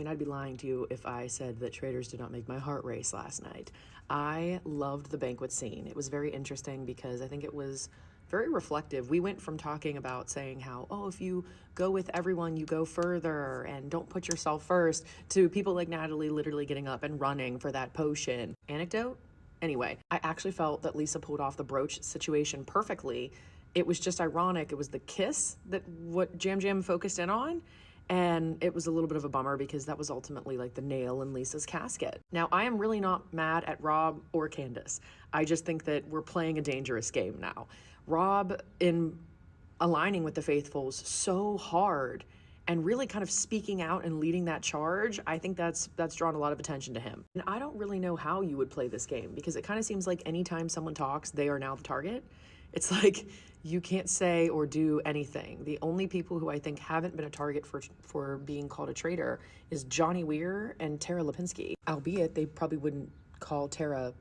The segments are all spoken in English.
And I'd be lying to you if I said that traitors did not make my heart race last night. I loved the banquet scene. It was very interesting because I think it was very reflective. We went from talking about saying how, oh, if you go with everyone, you go further and don't put yourself first, to people like Natalie literally getting up and running for that potion. Anecdote? Anyway, I actually felt that Lisa pulled off the brooch situation perfectly. It was just ironic. It was the kiss that what Yam Yam focused in on. And it was a little bit of a bummer because that was ultimately like the nail in Lisa's casket. Now, I am really not mad at Rob or Candace. I just think that we're playing a dangerous game now. Rob, in aligning with the faithfuls so hard and really kind of speaking out and leading that charge, I think that's drawn a lot of attention to him. And I don't really know how you would play this game because it kind of seems like anytime someone talks, they are now the target. It's like you can't say or do anything. The only people who I think haven't been a target for being called a traitor is Johnny Weir and Tara Lipinski. Albeit they probably wouldn't call Tara,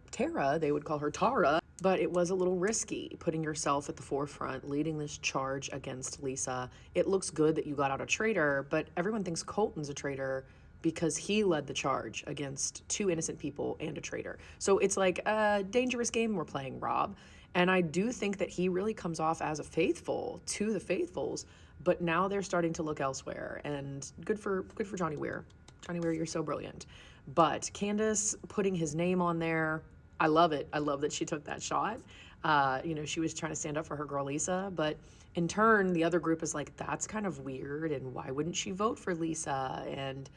they would call her Tara. But it was a little risky putting yourself at the forefront, leading this charge against Lisa. It looks good that you got out a traitor, but everyone thinks Colton's a traitor because he led the charge against two innocent people and a traitor. So it's like a dangerous game we're playing, Rob. And I do think that he really comes off as a faithful to the faithfuls, but now they're starting to look elsewhere. And good for Johnny Weir. Johnny Weir, you're so brilliant. But Candace putting his name on there, I love it. I love that she took that shot. She was trying to stand up for her girl Lisa, but in turn, the other group is like, that's kind of weird, and why wouldn't she vote for Lisa? And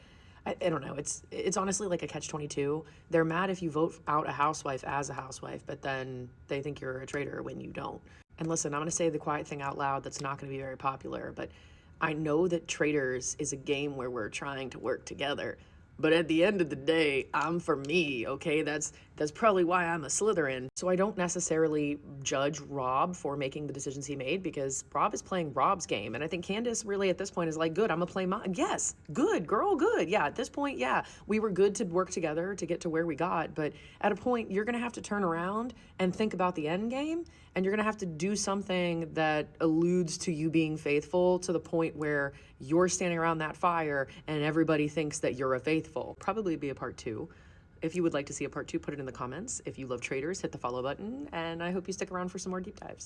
I don't know. It's honestly like a catch-22. They're mad if you vote out a housewife as a housewife, but then they think you're a traitor when you don't. And listen, I'm going to say the quiet thing out loud that's not going to be very popular, but I know that Traitors is a game where we're trying to work together. But at the end of the day, I'm for me, okay? That's probably why I'm a Slytherin. So I don't necessarily judge Rob for making the decisions he made because Rob is playing Rob's game. And I think Candace really at this point is like, good, I'm gonna play mine. Yes, good, girl, good. Yeah, at this point, yeah, we were good to work together to get to where we got. But at a point, you're gonna have to turn around and think about the end game. And you're gonna have to do something that alludes to you being faithful to the point where you're standing around that fire and everybody thinks that you're a faithful. Probably be a part 2. If you would like to see a part 2, put it in the comments. If you love traitors, hit the follow button, and I hope you stick around for some more deep dives.